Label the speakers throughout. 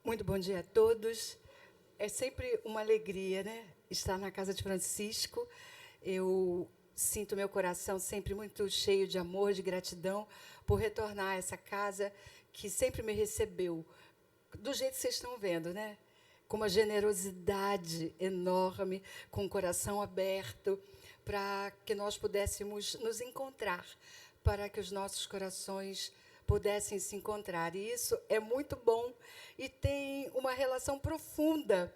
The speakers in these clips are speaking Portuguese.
Speaker 1: Muito bom dia a todos. É sempre uma alegria, né, estar na casa de Francisco. Eu sinto meu coração sempre muito cheio de amor, de gratidão por retornar a essa casa que sempre me recebeu, do jeito que vocês estão vendo, né? Com uma generosidade enorme, com o coração aberto, para que nós pudéssemos nos encontrar, para que os nossos corações pudessem se encontrar. E isso é muito bom e tem uma relação profunda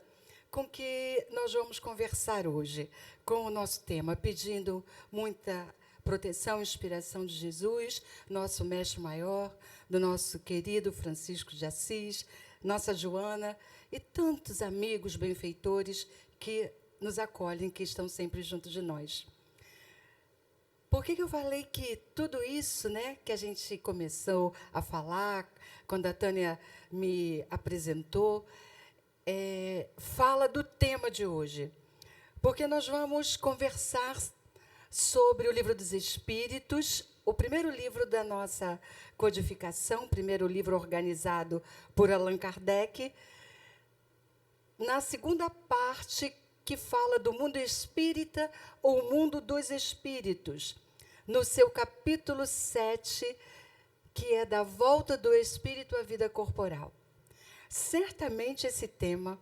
Speaker 1: com o que nós vamos conversar hoje, com o nosso tema, pedindo muita proteção e inspiração de Jesus, nosso mestre maior, do nosso querido Francisco de Assis, nossa Joana e tantos amigos benfeitores que nos acolhem, que estão sempre junto de nós. Por que eu falei que tudo isso, né, que a gente começou a falar, quando a Tânia me apresentou, fala do tema de hoje? Porque nós vamos conversar sobre o Livro dos Espíritos, o primeiro livro da nossa codificação, o primeiro livro organizado por Allan Kardec, na segunda parte, que fala do mundo espírita ou mundo dos espíritos, no seu capítulo 7, que é da volta do espírito à vida corporal. Certamente esse tema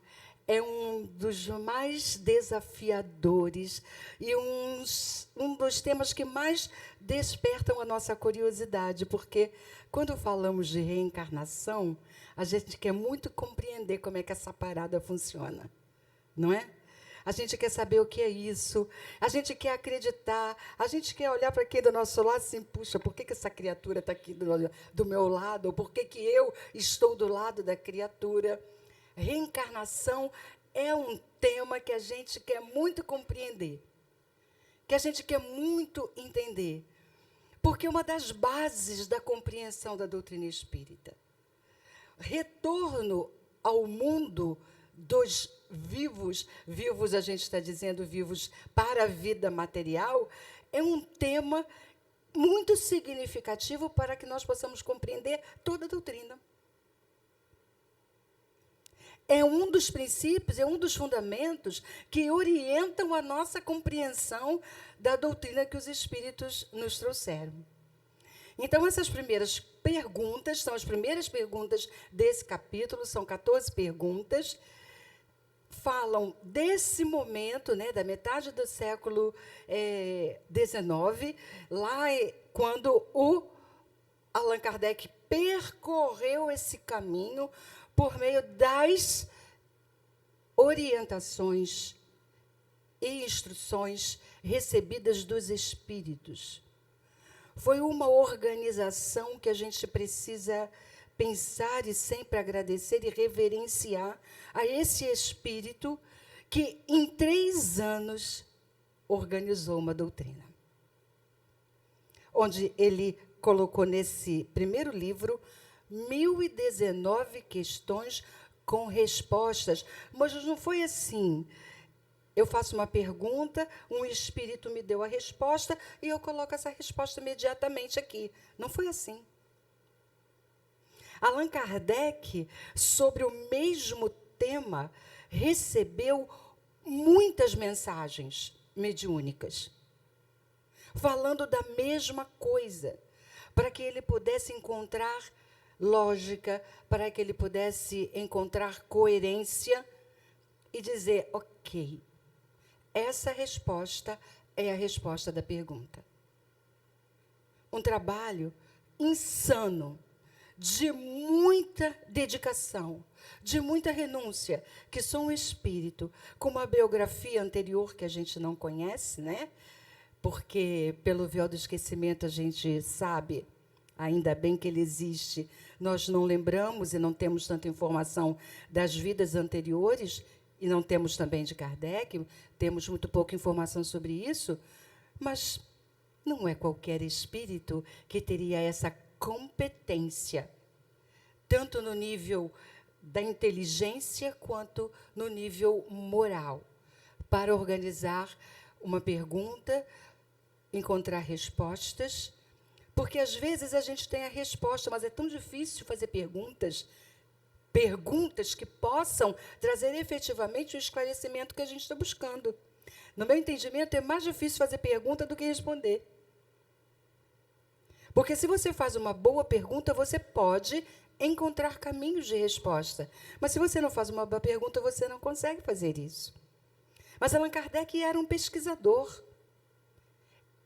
Speaker 1: é um dos mais desafiadores e um dos temas que mais despertam a nossa curiosidade, porque quando falamos de reencarnação, a gente quer muito compreender como é que essa parada funciona, não é? A gente quer saber o que é isso, a gente quer acreditar, a gente quer olhar para quem do nosso lado assim, puxa, por que essa criatura está aqui do meu lado? Ou por que eu estou do lado da criatura? Reencarnação é um tema que a gente quer muito compreender, que a gente quer muito entender, porque é uma das bases da compreensão da doutrina espírita. Retorno ao mundo dos vivos, vivos a gente está dizendo vivos para a vida material, é um tema muito significativo para que nós possamos compreender toda a doutrina. É um dos princípios, é um dos fundamentos que orientam a nossa compreensão da doutrina que os Espíritos nos trouxeram. Então, essas primeiras perguntas, são as primeiras perguntas desse capítulo, são 14 perguntas, falam desse momento, né, da metade do século XIX, lá quando o Allan Kardec percorreu esse caminho por meio das orientações e instruções recebidas dos espíritos. Foi uma organização que a gente precisa pensar e sempre agradecer e reverenciar a esse espírito que, em 3 anos, organizou uma doutrina. Onde ele colocou nesse primeiro livro 1019 questões com respostas. Mas não foi assim. Eu faço uma pergunta, um espírito me deu a resposta e eu coloco essa resposta imediatamente aqui. Não foi assim. Allan Kardec, sobre o mesmo tema, recebeu muitas mensagens mediúnicas, falando da mesma coisa, para que ele pudesse encontrar lógica, para que ele pudesse encontrar coerência e dizer, ok, essa resposta é a resposta da pergunta. Um trabalho insano, de muita dedicação, de muita renúncia, que só um espírito, com uma biografia anterior que a gente não conhece, né? Porque, pelo véu do esquecimento, a gente sabe, ainda bem que ele existe, nós não lembramos e não temos tanta informação das vidas anteriores, e não temos também de Kardec, temos muito pouca informação sobre isso, mas não é qualquer espírito que teria essa competência, tanto no nível da inteligência quanto no nível moral, para organizar uma pergunta, encontrar respostas, porque às vezes a gente tem a resposta, mas é tão difícil fazer perguntas perguntas que possam trazer efetivamente o esclarecimento que a gente está buscando. No meu entendimento, é mais difícil fazer pergunta do que responder. Porque se você faz uma boa pergunta, você pode encontrar caminhos de resposta. Mas se você não faz uma boa pergunta, você não consegue fazer isso. Mas Allan Kardec era um pesquisador.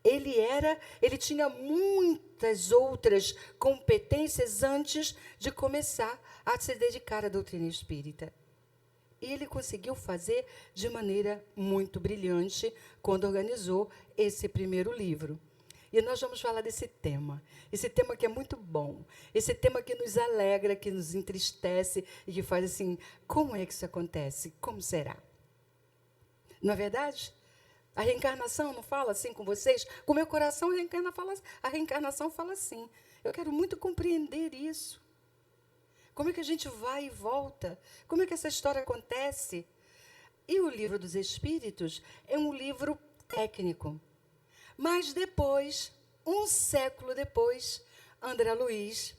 Speaker 1: Ele tinha muitas outras competências antes de começar a se dedicar à doutrina espírita. E ele conseguiu fazer de maneira muito brilhante quando organizou esse primeiro livro. E nós vamos falar desse tema. Esse tema que é muito bom. Esse tema que nos alegra, que nos entristece e que faz assim, como é que isso acontece? Como será? Não é verdade? A reencarnação não fala assim com vocês? Com o meu coração, a reencarnação fala assim. Eu quero muito compreender isso. Como é que a gente vai e volta? Como é que essa história acontece? E o Livro dos Espíritos é um livro técnico. Mas depois, um século depois, André Luiz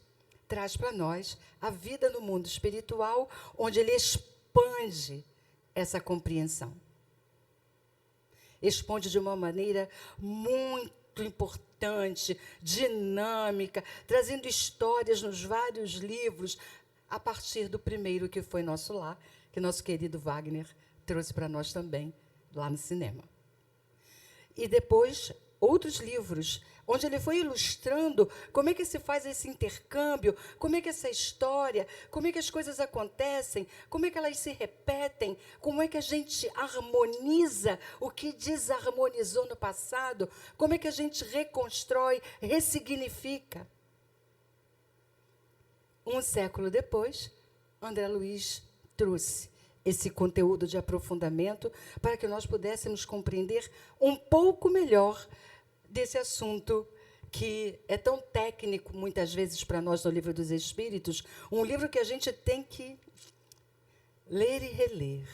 Speaker 1: traz para nós a vida no mundo espiritual, onde ele expande essa compreensão. Expande de uma maneira muito importante, dinâmica, trazendo histórias nos vários livros, a partir do primeiro que foi Nosso Lar, que nosso querido Wagner trouxe para nós também, lá no cinema. E depois, outros livros, onde ele foi ilustrando como é que se faz esse intercâmbio, como é que essa história, como é que as coisas acontecem, como é que elas se repetem, como é que a gente harmoniza o que desarmonizou no passado, como é que a gente reconstrói, ressignifica. Um século depois, André Luiz trouxe esse conteúdo de aprofundamento para que nós pudéssemos compreender um pouco melhor desse assunto que é tão técnico, muitas vezes, para nós no Livro dos Espíritos, um livro que a gente tem que ler e reler.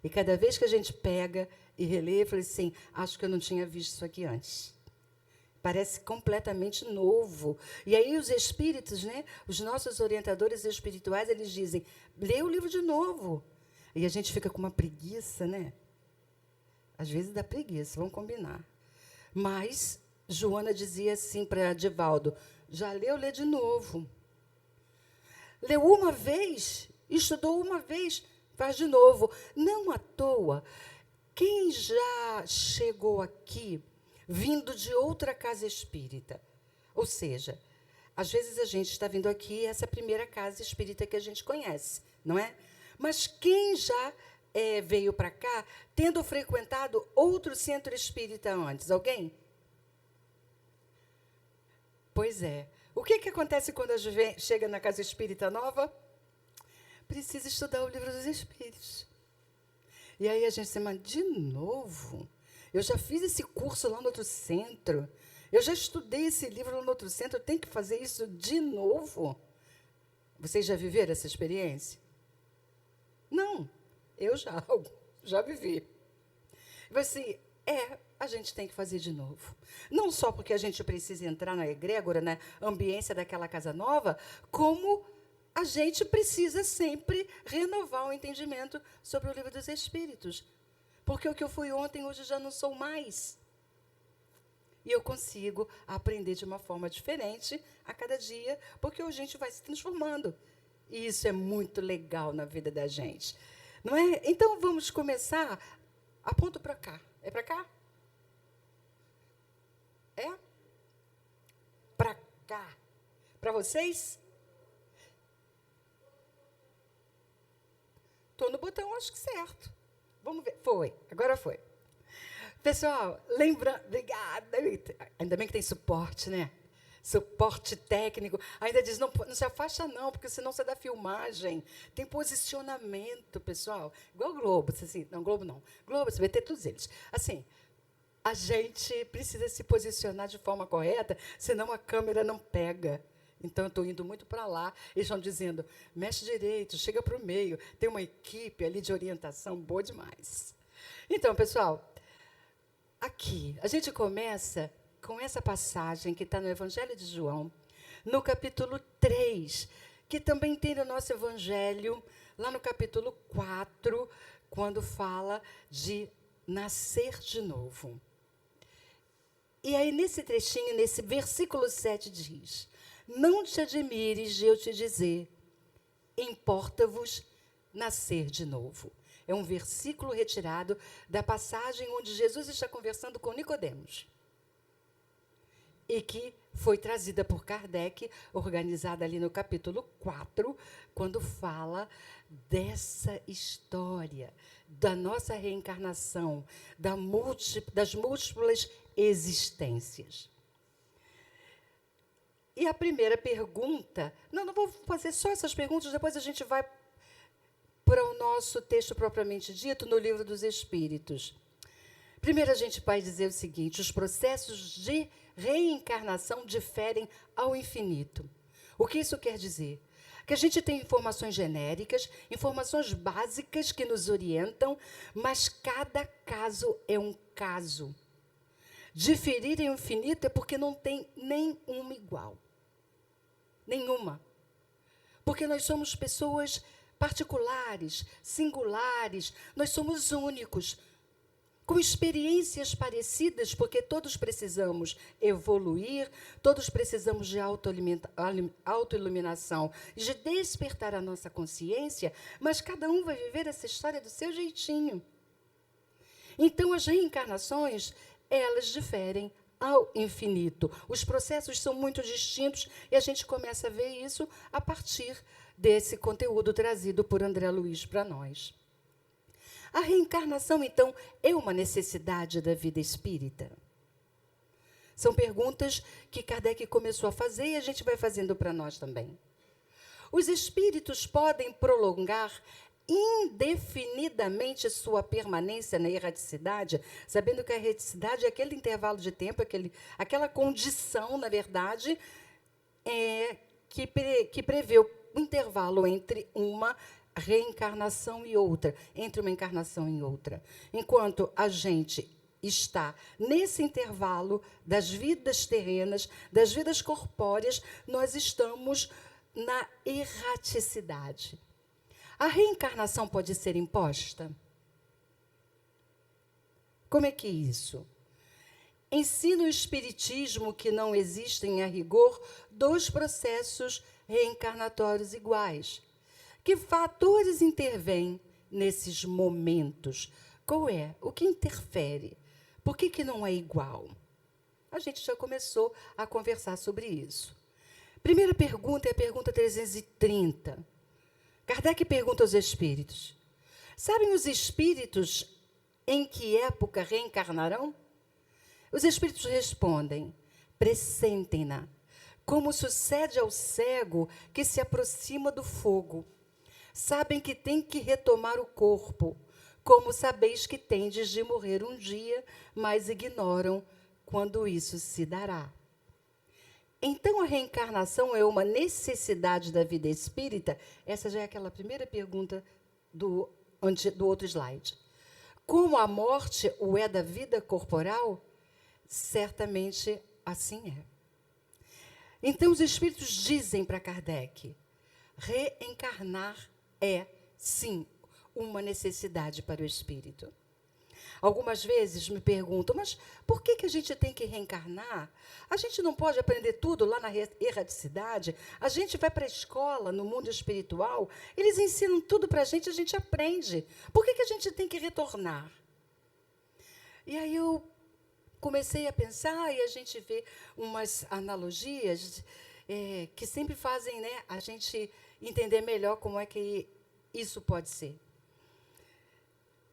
Speaker 1: E cada vez que a gente pega e relê, eu falei assim, acho que eu não tinha visto isso aqui antes. Parece completamente novo. E aí os espíritos, né, os nossos orientadores espirituais, eles dizem, lê o livro de novo. E a gente fica com uma preguiça, né? Às vezes dá preguiça, vamos combinar. Mas Joana dizia assim para Divaldo, já leu, lê de novo. Leu uma vez, estudou uma vez, faz de novo. Não à toa, quem já chegou aqui vindo de outra casa espírita, ou seja, às vezes a gente está vindo aqui, essa primeira casa espírita que a gente conhece, não é? Mas quem já veio para cá, tendo frequentado outro centro espírita antes? Alguém? Pois é. O que acontece quando a gente chega na casa espírita nova? Precisa estudar o Livro dos Espíritos. E aí a gente se manda, de novo? Eu já fiz esse curso lá no outro centro. Eu já estudei esse livro lá no outro centro. Eu tenho que fazer isso de novo? Vocês já viveram essa experiência? Não. Eu já vivi. Assim, a gente tem que fazer de novo. Não só porque a gente precisa entrar na egrégora, na ambiência daquela casa nova, como a gente precisa sempre renovar o entendimento sobre o Livro dos Espíritos. Porque o que eu fui ontem, hoje já não sou mais. E eu consigo aprender de uma forma diferente a cada dia, porque a gente vai se transformando. E isso é muito legal na vida da gente. Não é? Então, vamos começar. Aponto para cá. É para cá? É? Para cá. Para vocês? Estou no botão, acho que certo. Vamos ver. Foi. Agora foi. Pessoal, lembra... Obrigada. Ainda bem que tem suporte, né? Suporte técnico. Ainda diz, não se afasta não, porque senão você dá filmagem. Tem posicionamento, pessoal. Igual o Globo. Assim, não, Globo não. Globo, SBT, todos eles. Assim, a gente precisa se posicionar de forma correta, senão a câmera não pega. Então, eu estou indo muito para lá. Eles estão dizendo, mexe direito, chega para o meio. Tem uma equipe ali de orientação boa demais. Então, pessoal, aqui, a gente começa com essa passagem que está no Evangelho de João, no capítulo 3, que também tem no nosso Evangelho, lá no capítulo 4, quando fala de nascer de novo. E aí, nesse trechinho, nesse versículo 7 diz: não te admires de eu te dizer, importa-vos nascer de novo. É um versículo retirado da passagem onde Jesus está conversando com Nicodemos. E que foi trazida por Kardec, organizada ali no capítulo 4, quando fala dessa história, da nossa reencarnação, das múltiplas existências. E a primeira pergunta... Não vou fazer só essas perguntas, depois a gente vai para o nosso texto propriamente dito, no Livro dos Espíritos. Primeiro, a gente vai dizer o seguinte: os processos de reencarnação diferem ao infinito. O que isso quer dizer? Que a gente tem informações genéricas, informações básicas que nos orientam, mas cada caso é um caso. Diferir em infinito é porque não tem nenhuma igual. Nenhuma. Porque nós somos pessoas particulares, singulares, nós somos únicos, com experiências parecidas, porque todos precisamos evoluir, todos precisamos de autoiluminação, de despertar a nossa consciência, mas cada um vai viver essa história do seu jeitinho. Então, as reencarnações, elas diferem ao infinito. Os processos são muito distintos e a gente começa a ver isso a partir desse conteúdo trazido por André Luiz para nós. A reencarnação, então, é uma necessidade da vida espírita? São perguntas que Kardec começou a fazer e a gente vai fazendo para nós também. Os espíritos podem prolongar indefinidamente sua permanência na erraticidade, sabendo que a erraticidade é aquele intervalo de tempo, aquela condição, na verdade, que prevê o intervalo entre uma reencarnação e outra, entre uma encarnação e outra. Enquanto a gente está nesse intervalo das vidas terrenas, das vidas corpóreas, nós estamos na erraticidade. A reencarnação pode ser imposta? Como é que é isso? Ensina o Espiritismo que não existem, a rigor, dois processos reencarnatórios iguais. Que fatores intervêm nesses momentos? Qual é? O que interfere? Por que não é igual? A gente já começou a conversar sobre isso. Primeira pergunta é a pergunta 330. Kardec pergunta aos espíritos: sabem os espíritos em que época reencarnarão? Os espíritos respondem: pressentem-na, como sucede ao cego que se aproxima do fogo. Sabem que tem que retomar o corpo, como sabeis que tendes de morrer um dia, mas ignoram quando isso se dará. Então, a reencarnação é uma necessidade da vida espírita? Essa já é aquela primeira pergunta do outro slide. Como a morte o é da vida corporal? Certamente assim é. Então, os espíritos dizem para Kardec: reencarnar é, sim, uma necessidade para o espírito. Algumas vezes me perguntam: mas por que a gente tem que reencarnar? A gente não pode aprender tudo lá na erraticidade? A gente vai para a escola, no mundo espiritual, eles ensinam tudo para a gente aprende. Por que a gente tem que retornar? E aí eu comecei a pensar e a gente vê umas analogias que sempre fazem, né, a gente entender melhor como é que isso pode ser.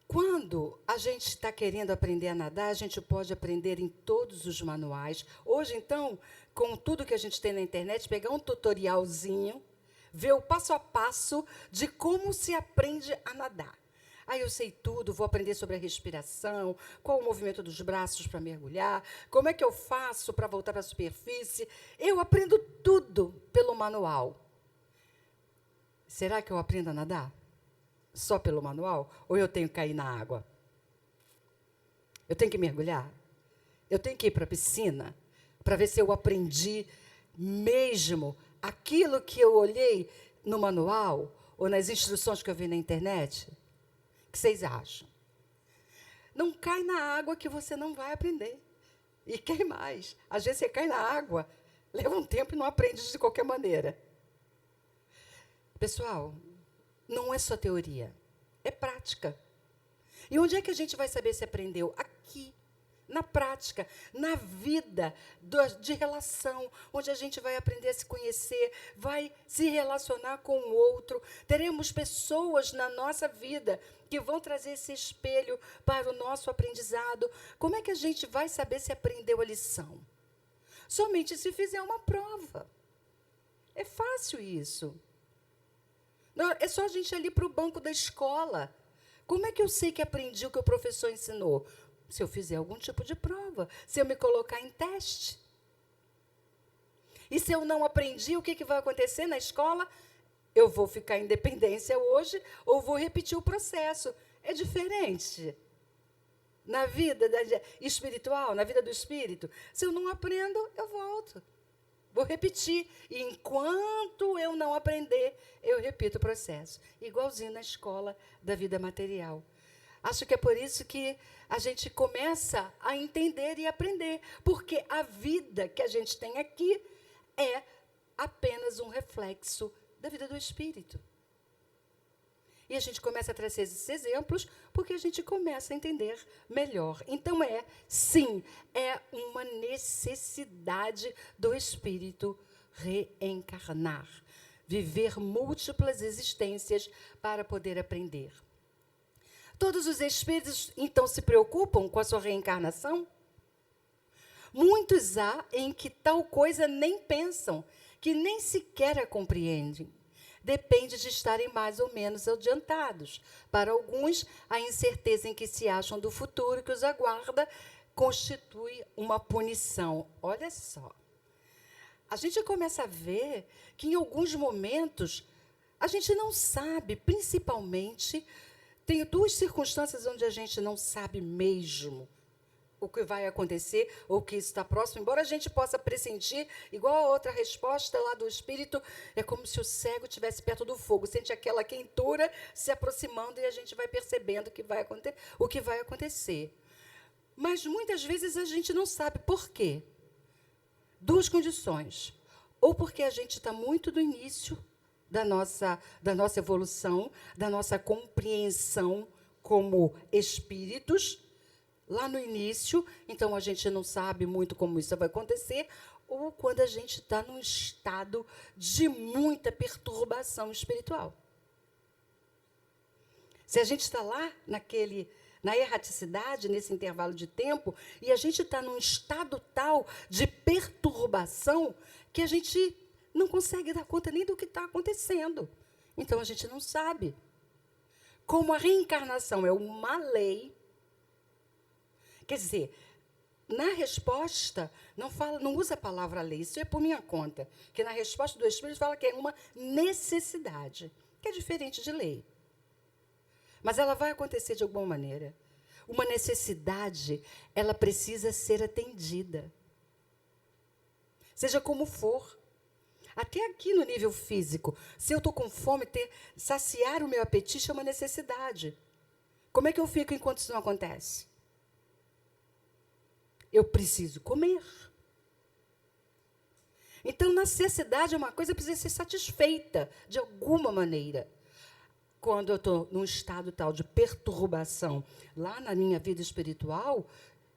Speaker 1: Quando a gente está querendo aprender a nadar, a gente pode aprender em todos os manuais. Hoje, então, com tudo que a gente tem na internet, pegar um tutorialzinho, ver o passo a passo de como se aprende a nadar. Aí eu sei tudo, vou aprender sobre a respiração, qual o movimento dos braços para mergulhar, como é que eu faço para voltar para a superfície. Eu aprendo tudo pelo manual. Será que eu aprendo a nadar só pelo manual? Ou eu tenho que cair na água? Eu tenho que mergulhar? Eu tenho que ir para a piscina para ver se eu aprendi mesmo aquilo que eu olhei no manual ou nas instruções que eu vi na internet? O que vocês acham? Não cai na água que você não vai aprender. E quem mais? Às vezes você cai na água, leva um tempo e não aprende de qualquer maneira. Pessoal, não é só teoria, é prática. E onde é que a gente vai saber se aprendeu? Aqui, na prática, na vida de relação, onde a gente vai aprender a se conhecer, vai se relacionar com o outro. Teremos pessoas na nossa vida que vão trazer esse espelho para o nosso aprendizado. Como é que a gente vai saber se aprendeu a lição? Somente se fizer uma prova. É fácil isso. Não, é só a gente ir ali para o banco da escola. Como é que eu sei que aprendi o que o professor ensinou? Se eu fizer algum tipo de prova, se eu me colocar em teste. E se eu não aprendi, o que vai acontecer na escola? Eu vou ficar em dependência hoje ou vou repetir o processo. É diferente. Na vida espiritual, na vida do espírito, se eu não aprendo, eu volto. Vou repetir. E enquanto eu não aprender, eu repito o processo. Igualzinho na escola da vida material. Acho que é por isso que a gente começa a entender e aprender. Porque a vida que a gente tem aqui é apenas um reflexo da vida do espírito. E a gente começa a trazer esses exemplos porque a gente começa a entender melhor. Então, sim, é uma necessidade do espírito reencarnar, viver múltiplas existências para poder aprender. Todos os espíritos, então, se preocupam com a sua reencarnação? Muitos há em que tal coisa nem pensam, que nem sequer a compreendem. Depende de estarem mais ou menos adiantados. Para alguns, a incerteza em que se acham do futuro que os aguarda constitui uma punição. Olha só. A gente começa a ver que, em alguns momentos, a gente não sabe, principalmente, tem duas circunstâncias onde a gente não sabe mesmo o que vai acontecer ou o que está próximo, embora a gente possa pressentir, igual a outra resposta lá do espírito, é como se o cego estivesse perto do fogo, sente aquela quentura se aproximando e a gente vai percebendo o que vai acontecer. Mas muitas vezes a gente não sabe por quê. Duas condições. Ou porque a gente está muito no início da nossa evolução, da nossa compreensão como espíritos, lá no início, então a gente não sabe muito como isso vai acontecer, ou quando a gente está num estado de muita perturbação espiritual. Se a gente está lá na erraticidade, nesse intervalo de tempo, e a gente está num estado tal de perturbação que a gente não consegue dar conta nem do que está acontecendo. Então, a gente não sabe. Como a reencarnação é uma lei, quer dizer, na resposta, não usa a palavra lei, isso é por minha conta, que na resposta do Espírito fala que é uma necessidade, que é diferente de lei. Mas ela vai acontecer de alguma maneira. Uma necessidade, ela precisa ser atendida. Seja como for. Até aqui no nível físico, se eu estou com fome, saciar o meu apetite é uma necessidade. Como é que eu fico enquanto isso não acontece? Eu preciso comer. Então, necessidade é uma coisa que precisa ser satisfeita de alguma maneira. Quando eu estou num estado tal de perturbação lá na minha vida espiritual,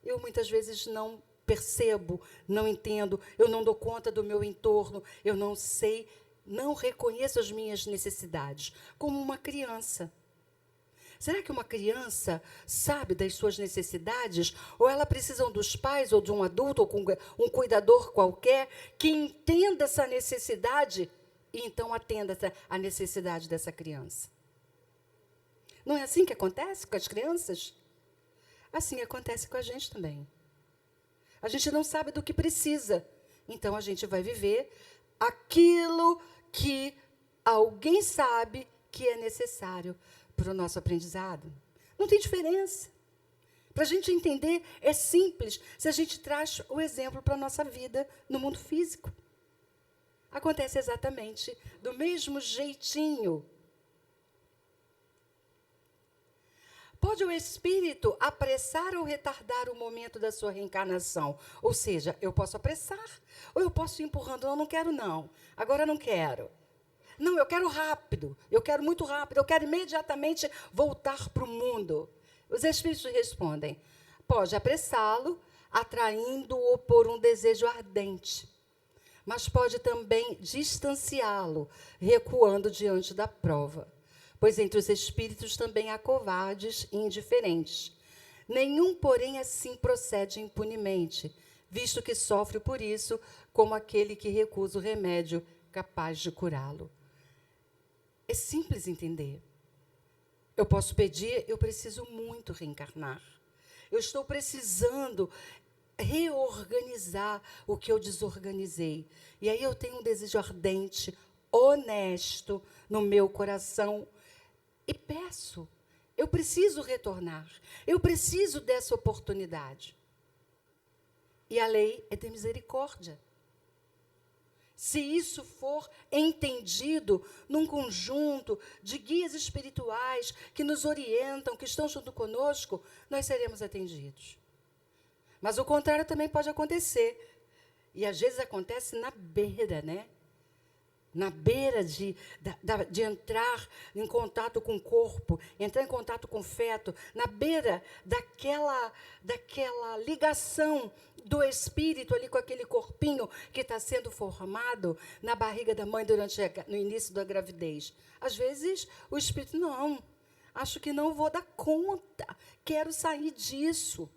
Speaker 1: eu muitas vezes não percebo, não entendo, eu não dou conta do meu entorno, eu não sei, não reconheço as minhas necessidades, como uma criança. Será que uma criança sabe das suas necessidades? Ou ela precisa dos pais, ou de um adulto, ou um cuidador qualquer, que entenda essa necessidade e então atenda a necessidade dessa criança? Não é assim que acontece com as crianças? Assim acontece com a gente também. A gente não sabe do que precisa. Então, a gente vai viver aquilo que alguém sabe que é necessário para o nosso aprendizado. Não tem diferença. Para a gente entender, é simples se a gente traz o exemplo para a nossa vida no mundo físico. acontece exatamente do mesmo jeitinho. Pode o espírito apressar ou retardar o momento da sua reencarnação? Ou seja, eu posso apressar ou eu posso ir empurrando. Não, não quero não. Agora não quero. Não, eu quero rápido. Eu quero muito rápido. Eu quero imediatamente voltar para o mundo. Os espíritos respondem. Pode apressá-lo, atraindo-o por um desejo ardente. Mas pode também distanciá-lo, recuando diante da prova. Pois entre os espíritos também há covardes e indiferentes. Nenhum, porém, assim procede impunemente, visto que sofre por isso, como aquele que recusa o remédio capaz de curá-lo. É simples entender. Eu posso pedir, eu preciso muito reencarnar. Eu estou precisando reorganizar o que eu desorganizei. E aí eu tenho um desejo ardente, honesto no meu coração, e peço, eu preciso retornar, eu preciso dessa oportunidade. E a lei é de misericórdia. Se isso for entendido num conjunto de guias espirituais que nos orientam, que estão junto conosco, nós seremos atendidos. Mas o contrário também pode acontecer. E às vezes acontece na beira, né? Na beira de entrar em contato com o corpo, entrar em contato com o feto, na beira daquela ligação do espírito ali com aquele corpinho que está sendo formado na barriga da mãe no início da gravidez. Às vezes, o espírito, não, acho que não vou dar conta, quero sair disso.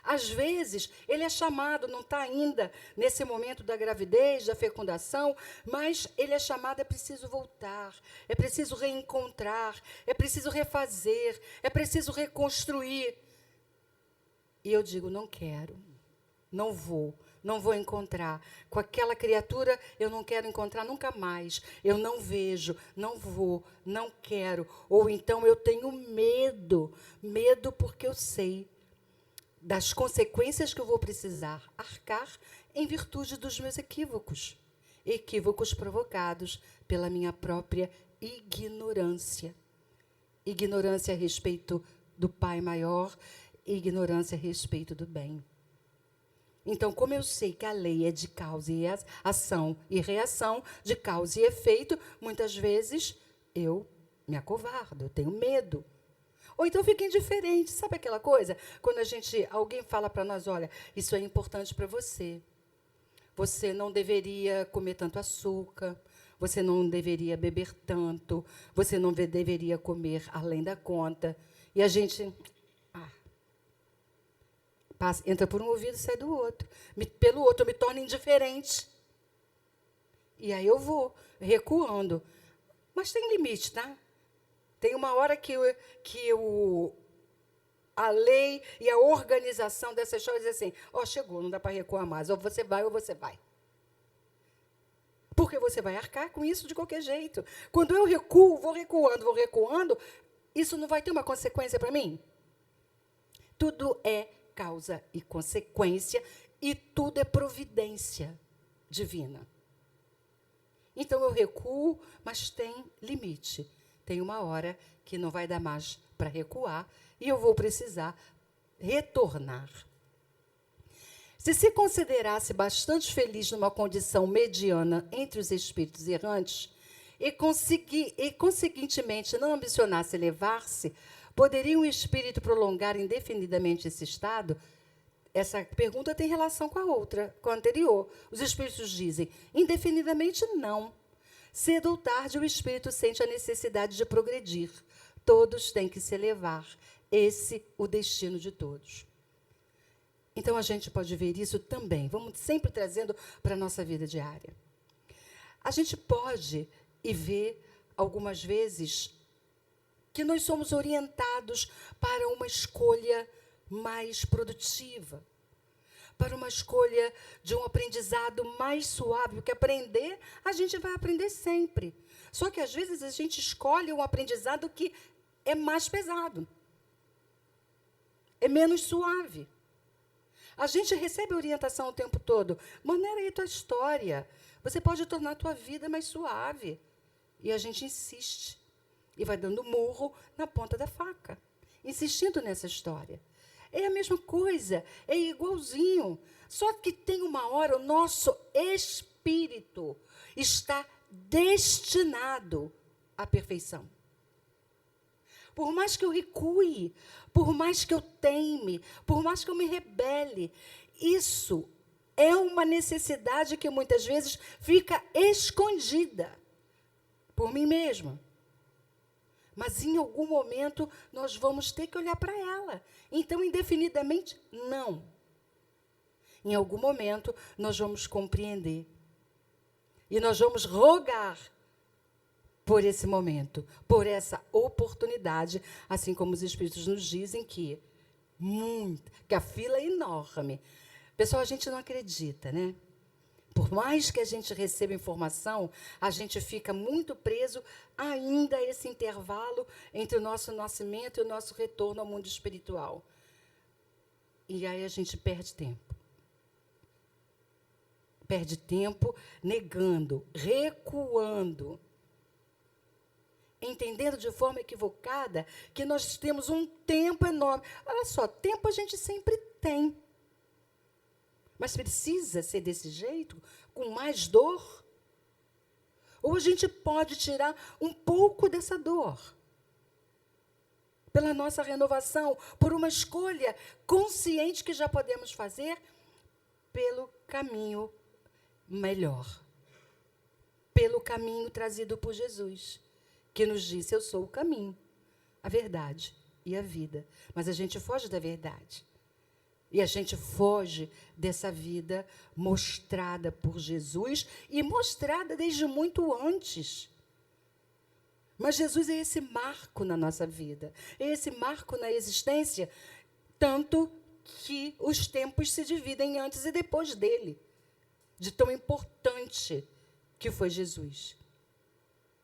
Speaker 1: Às vezes, ele é chamado, não está ainda nesse momento da gravidez, da fecundação, mas ele é chamado, é preciso voltar, é preciso reencontrar, é preciso refazer, é preciso reconstruir. E eu digo, não quero, não vou encontrar. Com aquela criatura, eu não quero encontrar nunca mais. Eu não vejo, não vou, não quero. Ou então eu tenho medo porque eu sei das consequências que eu vou precisar arcar em virtude dos meus equívocos provocados pela minha própria ignorância. Ignorância a respeito do Pai maior, ignorância a respeito do bem. Então, como eu sei que a lei é de causa e ação e reação, de causa e efeito, muitas vezes eu me acovardo, eu tenho medo. Ou então fica indiferente. Sabe aquela coisa? Quando alguém fala para nós, olha, isso é importante para você. Você não deveria comer tanto açúcar, você não deveria beber tanto, você não deveria comer além da conta. E a gente entra por um ouvido e sai do outro. Pelo outro, eu me torno indiferente. E aí eu vou recuando. Mas tem limite, tá? Tem uma hora que a lei e a organização dessas coisas diz assim, chegou, não dá para recuar mais, ou você vai ou você vai. Porque você vai arcar com isso de qualquer jeito. Quando eu recuo, vou recuando, isso não vai ter uma consequência para mim? Tudo é causa e consequência, e tudo é providência divina. Então, eu recuo, mas tem limite. Tem uma hora que não vai dar mais para recuar e eu vou precisar retornar. Se considerasse bastante feliz numa condição mediana entre os espíritos errantes e conseguintemente não ambicionasse elevar-se, poderia um espírito prolongar indefinidamente esse estado? Essa pergunta tem relação com a outra, com a anterior. Os espíritos dizem, indefinidamente não. Cedo ou tarde, o espírito sente a necessidade de progredir. Todos têm que se elevar. Esse o destino de todos. Então, a gente pode ver isso também. Vamos sempre trazendo para a nossa vida diária. A gente pode ver, algumas vezes, que nós somos orientados para uma escolha mais produtiva, para uma escolha de um aprendizado mais suave, porque aprender, a gente vai aprender sempre. Só que, às vezes, a gente escolhe um aprendizado que é mais pesado, é menos suave. A gente recebe orientação o tempo todo. Maneira aí tua história. Você pode tornar a tua vida mais suave. E a gente insiste. E vai dando murro na ponta da faca. Insistindo nessa história. É a mesma coisa. É igualzinho. Só que tem uma hora, o nosso espírito está destinado à perfeição. Por mais que eu recue, por mais que eu teime, por mais que eu me rebele, isso é uma necessidade que muitas vezes fica escondida por mim mesma. Mas em algum momento nós vamos ter que olhar para ela. Então, indefinidamente, não. Em algum momento nós vamos compreender. E nós vamos rogar por esse momento, por essa oportunidade, assim como os Espíritos nos dizem que a fila é enorme. Pessoal, a gente não acredita, né? Por mais que a gente receba informação, a gente fica muito preso ainda a esse intervalo entre o nosso nascimento e o nosso retorno ao mundo espiritual. E aí a gente perde tempo. Perde tempo negando, recuando, entendendo de forma equivocada que nós temos um tempo enorme. Olha só, tempo a gente sempre tem. Mas precisa ser desse jeito, com mais dor? Ou a gente pode tirar um pouco dessa dor, pela nossa renovação, por uma escolha consciente que já podemos fazer pelo caminho melhor, pelo caminho trazido por Jesus, que nos disse: eu sou o caminho, a verdade e a vida. Mas a gente foge da verdade. E a gente foge dessa vida mostrada por Jesus e mostrada desde muito antes. Mas Jesus é esse marco na nossa vida, é esse marco na existência, tanto que os tempos se dividem antes e depois dele, de tão importante que foi Jesus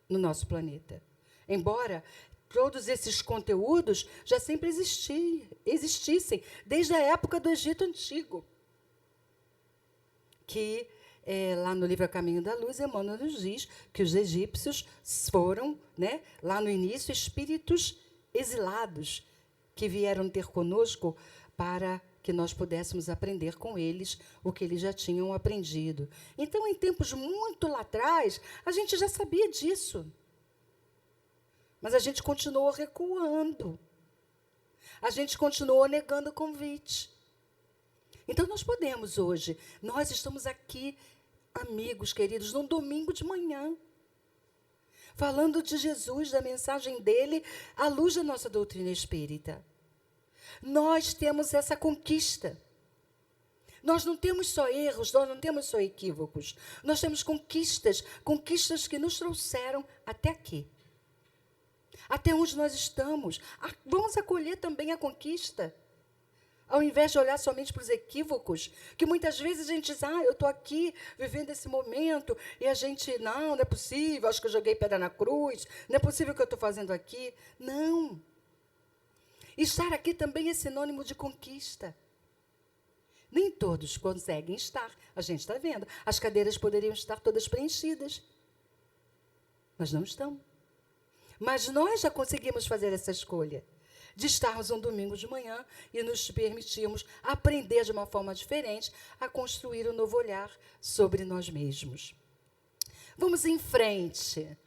Speaker 1: no nosso planeta. Embora todos esses conteúdos já sempre existissem, desde a época do Egito Antigo. Que, lá no livro A Caminho da Luz, Emmanuel nos diz que os egípcios foram, né, lá no início, espíritos exilados, que vieram ter conosco para que nós pudéssemos aprender com eles o que eles já tinham aprendido. Então, em tempos muito lá atrás, a gente já sabia disso. Mas a gente continuou recuando. A gente continuou negando o convite. Então, nós podemos hoje, nós estamos aqui, amigos queridos, num domingo de manhã, falando de Jesus, da mensagem dele, à luz da nossa doutrina espírita. Nós temos essa conquista. Nós não temos só erros, nós não temos só equívocos. Nós temos conquistas que nos trouxeram até aqui. Até onde nós estamos. Vamos acolher também a conquista. Ao invés de olhar somente para os equívocos, que muitas vezes a gente diz: eu estou aqui vivendo esse momento, e a gente, não é possível, acho que eu joguei pedra na cruz, não é possível o que eu estou fazendo aqui. Não. Estar aqui também é sinônimo de conquista. Nem todos conseguem estar. A gente está vendo. As cadeiras poderiam estar todas preenchidas, mas não estão. Mas nós já conseguimos fazer essa escolha de estarmos um domingo de manhã e nos permitirmos aprender de uma forma diferente a construir um novo olhar sobre nós mesmos. Vamos em frente.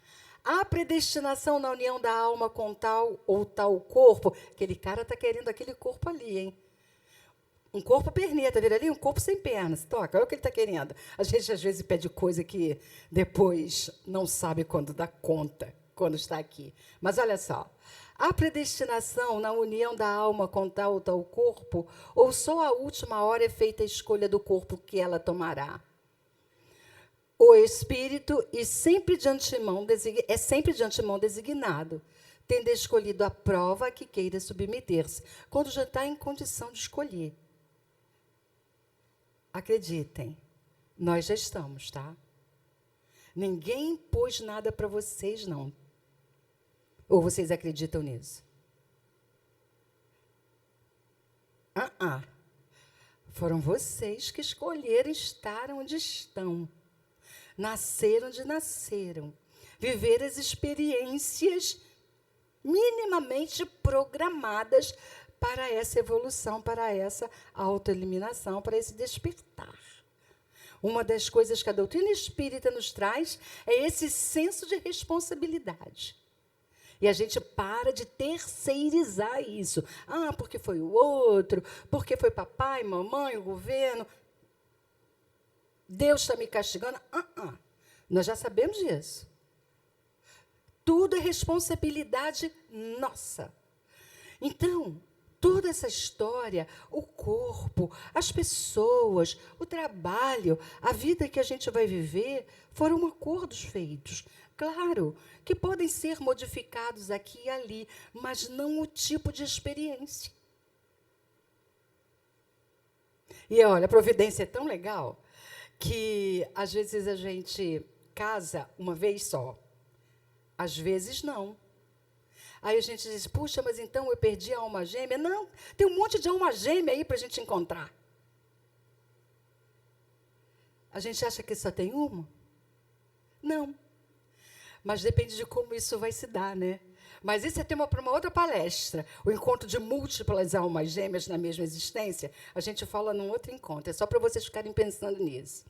Speaker 1: A predestinação na união da alma com tal ou tal corpo. Aquele cara está querendo aquele corpo ali, hein? Um corpo perneta, vira ali, um corpo sem pernas. Toca, olha o que ele está querendo. A gente, às vezes, pede coisa que depois não sabe quando dá conta, quando está aqui. Mas, olha só. A predestinação na união da alma com tal ou tal corpo, ou só a última hora é feita a escolha do corpo que ela tomará? O espírito é sempre de antemão designado, tendo escolhido a prova a que queira submeter-se, quando já está em condição de escolher. Acreditem, nós já estamos, tá? Ninguém impôs nada para vocês, não. Ou vocês acreditam nisso? Foram vocês que escolheram estar onde estão, nascer onde nasceram, viver as experiências minimamente programadas para essa evolução, para essa autoeliminação, para esse despertar. Uma das coisas que a doutrina espírita nos traz é esse senso de responsabilidade. E a gente para de terceirizar isso. Ah, porque foi o outro, porque foi papai, mamãe, o governo. Deus está me castigando. Nós já sabemos disso. Tudo é responsabilidade nossa. Então, toda essa história, o corpo, as pessoas, o trabalho, a vida que a gente vai viver, foram acordos feitos. Claro que podem ser modificados aqui e ali, mas não o tipo de experiência. E, olha, a providência é tão legal que, às vezes, a gente casa uma vez só. Às vezes, não. Aí a gente diz, puxa, mas então eu perdi a alma gêmea? Não, tem um monte de alma gêmea aí para a gente encontrar. A gente acha que só tem uma? Não. Mas depende de como isso vai se dar, né? Mas isso é tema para uma outra palestra. O encontro de múltiplas almas gêmeas na mesma existência, a gente fala num outro encontro. É só para vocês ficarem pensando nisso.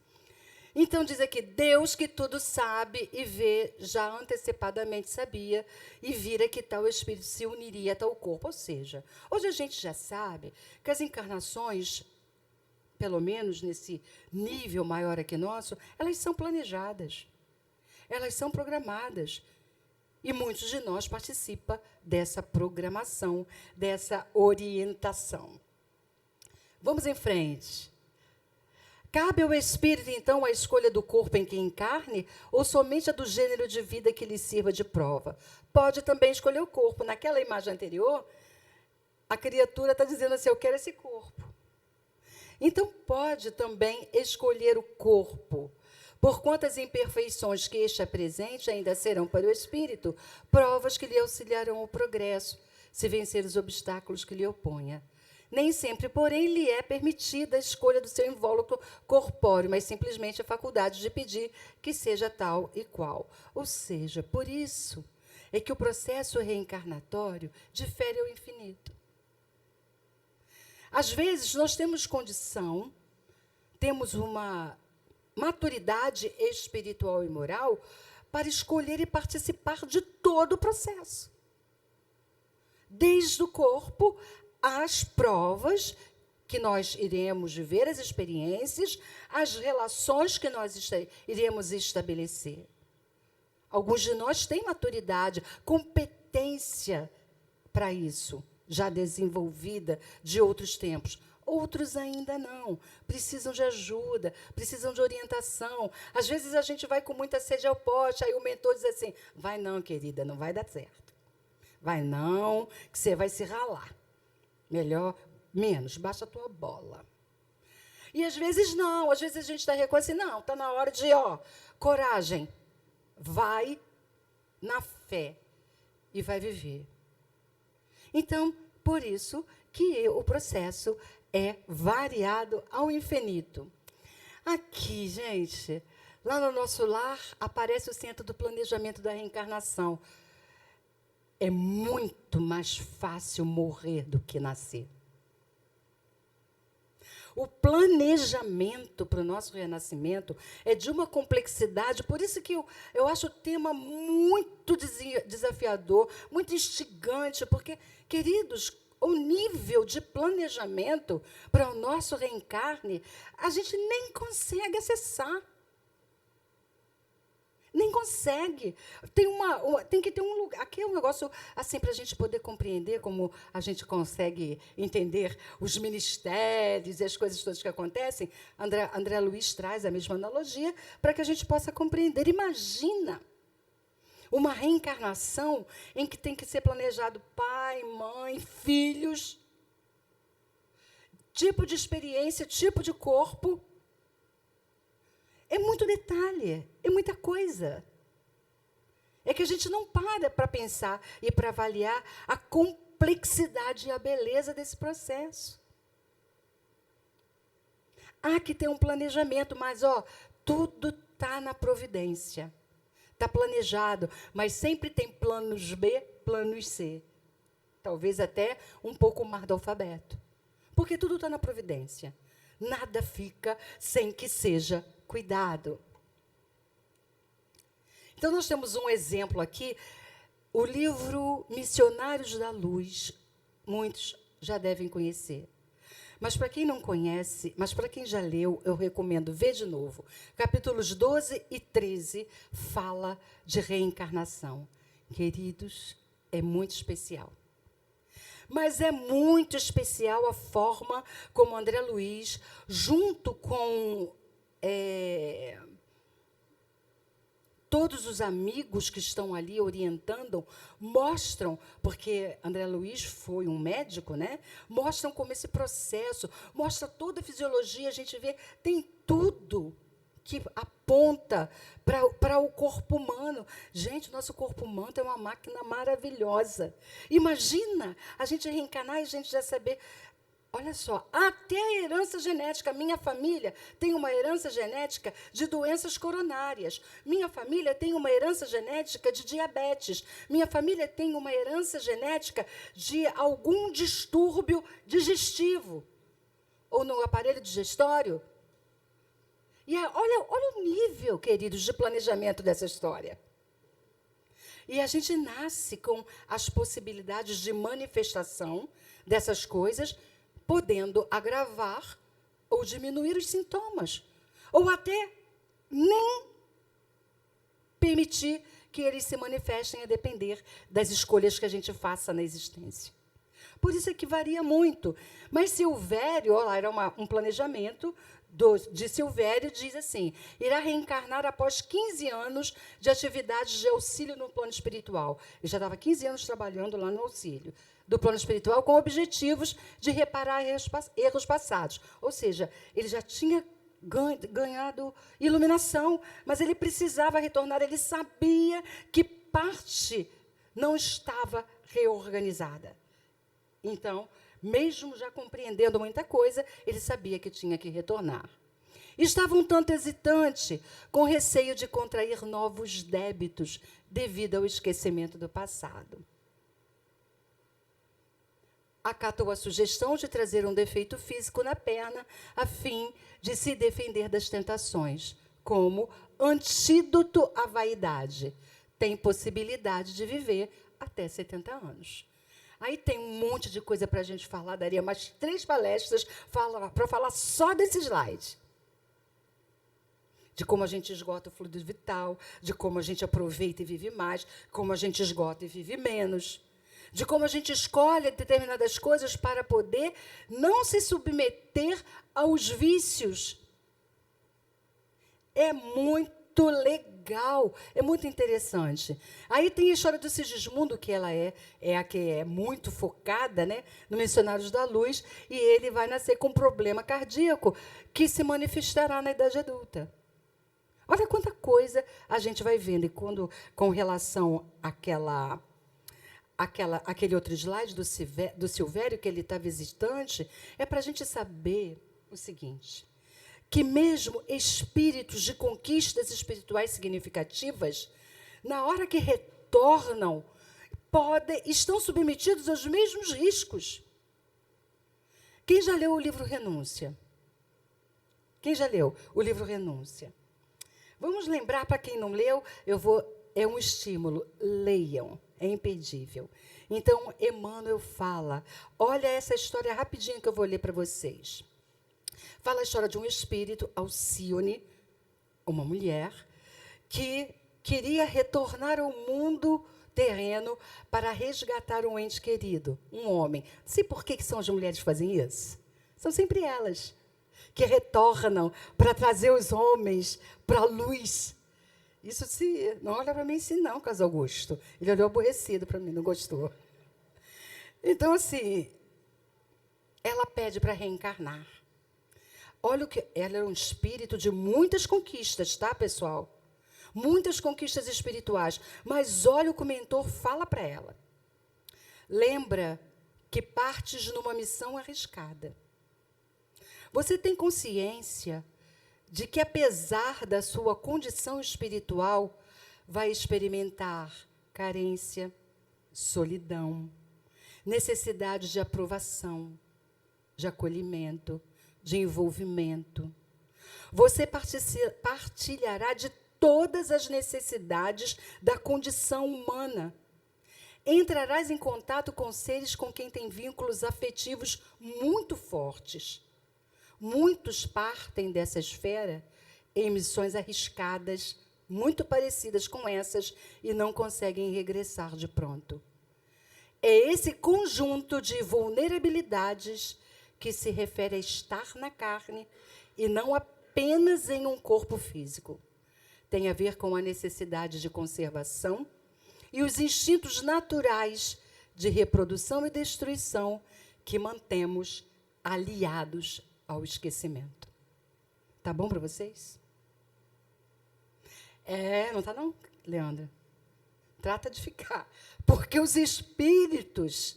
Speaker 1: Então, diz aqui, Deus que tudo sabe e vê, já antecipadamente sabia, e vira que tal espírito se uniria a tal corpo. Ou seja, hoje a gente já sabe que as encarnações, pelo menos nesse nível maior aqui nosso, elas são planejadas, elas são programadas. E muitos de nós participam dessa programação, dessa orientação. Vamos em frente. Cabe ao espírito, então, a escolha do corpo em que encarne ou somente a do gênero de vida que lhe sirva de prova? Pode também escolher o corpo. Naquela imagem anterior, a criatura está dizendo assim, eu quero esse corpo. Então, pode também escolher o corpo. Por quantas imperfeições que este apresente ainda serão para o espírito, provas que lhe auxiliarão o progresso, se vencer os obstáculos que lhe oponha. Nem sempre, porém, lhe é permitida a escolha do seu invólucro corpóreo, mas simplesmente a faculdade de pedir que seja tal e qual. Ou seja, por isso é que o processo reencarnatório difere ao infinito. Às vezes, nós temos condição, temos uma maturidade espiritual e moral para escolher e participar de todo o processo. Desde o corpo as provas que nós iremos viver, as experiências, as relações que nós iremos estabelecer. Alguns de nós têm maturidade, competência para isso, já desenvolvida de outros tempos. Outros ainda não, precisam de ajuda, precisam de orientação. Às vezes a gente vai com muita sede ao pote, aí o mentor diz assim, vai não, querida, não vai dar certo. Vai não, que você vai se ralar. Melhor, menos, baixa a tua bola. E às vezes não, às vezes a gente está reconhecendo, não, está na hora de, coragem. Vai na fé e vai viver. Então, por isso que o processo é variado ao infinito. Aqui, gente, lá no nosso lar, aparece o centro do planejamento da reencarnação. É muito mais fácil morrer do que nascer. O planejamento para o nosso renascimento é de uma complexidade, por isso que eu acho o tema muito desafiador, muito instigante, porque, queridos, o nível de planejamento para o nosso reencarne, a gente nem consegue acessar. Nem consegue. Tem que ter um lugar. Aqui é um negócio assim para a gente poder compreender como a gente consegue entender os ministérios e as coisas todas que acontecem. André Luiz traz a mesma analogia para que a gente possa compreender. Imagina uma reencarnação em que tem que ser planejado pai, mãe, filhos, tipo de experiência, tipo de corpo. É muito detalhe, é muita coisa. É que a gente não para pensar e para avaliar a complexidade e a beleza desse processo. Há que ter um planejamento, mas tudo está na providência. Está planejado, mas sempre tem planos B, planos C. Talvez até um pouco mais do alfabeto. Porque tudo está na providência. Nada fica sem que seja cuidado. Então, nós temos um exemplo aqui, o livro Missionários da Luz, muitos já devem conhecer. Mas, para quem não conhece, mas para quem já leu, eu recomendo ver de novo. Capítulos 12 e 13 fala de reencarnação. Queridos, é muito especial. Mas é muito especial a forma como André Luiz, junto com todos os amigos que estão ali orientando, mostram, porque André Luiz foi um médico, né? Mostram como esse processo, mostra toda a fisiologia, a gente vê, tem tudo que aponta para o corpo humano. Gente, o nosso corpo humano é uma máquina maravilhosa. Imagina a gente reencarnar e a gente já saber. Olha só, até a herança genética. Minha família tem uma herança genética de doenças coronárias. Minha família tem uma herança genética de diabetes. Minha família tem uma herança genética de algum distúrbio digestivo. Ou no aparelho digestório. E olha o nível, queridos, de planejamento dessa história. E a gente nasce com as possibilidades de manifestação dessas coisas, podendo agravar ou diminuir os sintomas, ou até nem permitir que eles se manifestem a depender das escolhas que a gente faça na existência. Por isso é que varia muito. Mas Silvério, olha lá, era um planejamento de Silvério, diz assim, irá reencarnar após 15 anos de atividades de auxílio no plano espiritual. Ele já estava 15 anos trabalhando lá no auxílio do plano espiritual com objetivos de reparar erros passados. Ou seja, ele já tinha ganhado iluminação, mas ele precisava retornar. Ele sabia que parte não estava reorganizada. Então, mesmo já compreendendo muita coisa, ele sabia que tinha que retornar. Estava um tanto hesitante, com receio de contrair novos débitos devido ao esquecimento do passado. Acatou a sugestão de trazer um defeito físico na perna, a fim de se defender das tentações, como antídoto à vaidade. Tem possibilidade de viver até 70 anos. Aí tem um monte de coisa para a gente falar, daria mais 3 palestras para falar só desse slide. De como a gente esgota o fluido vital, de como a gente aproveita e vive mais, como a gente esgota e vive menos, de como a gente escolhe determinadas coisas para poder não se submeter aos vícios. É muito legal, é muito interessante. Aí tem a história do Sigismundo, que ela é a que é muito focada, né, no Missionários da Luz, e ele vai nascer com um problema cardíaco que se manifestará na idade adulta. Olha quanta coisa a gente vai vendo. E quando, com relação àquele outro slide do Silvério, que ele está visitante, é para a gente saber o seguinte, que mesmo espíritos de conquistas espirituais significativas, na hora que retornam, estão submetidos aos mesmos riscos. Quem já leu o livro Renúncia? Quem já leu o livro Renúncia? Vamos lembrar, para quem não leu, é um estímulo, leiam, é imperdível. Então, Emmanuel fala, olha essa história rapidinho que eu vou ler para vocês. Fala a história de um espírito, Alcione, uma mulher, que queria retornar ao mundo terreno para resgatar um ente querido, um homem. Não sei por que são as mulheres que fazem isso. São sempre elas que retornam para trazer os homens para a luz. Isso não olha para mim assim, não, Caso Augusto. Ele olhou aborrecido para mim, não gostou. Então, assim, ela pede para reencarnar. Olha ela era um espírito de muitas conquistas, tá, pessoal? Muitas conquistas espirituais. Mas olha o que o mentor fala para ela. Lembra que partes numa missão arriscada. Você tem consciência de que, apesar da sua condição espiritual, vai experimentar carência, solidão, necessidade de aprovação, de acolhimento, de envolvimento. Você partilhará de todas as necessidades da condição humana. Entrarás em contato com seres com quem tem vínculos afetivos muito fortes. Muitos partem dessa esfera em missões arriscadas, muito parecidas com essas, e não conseguem regressar de pronto. É esse conjunto de vulnerabilidades que se refere a estar na carne e não apenas em um corpo físico. Tem a ver com a necessidade de conservação e os instintos naturais de reprodução e destruição que mantemos aliados ao esquecimento. Tá bom para vocês? Não tá não, Leandra? Trata de ficar. Porque os espíritos,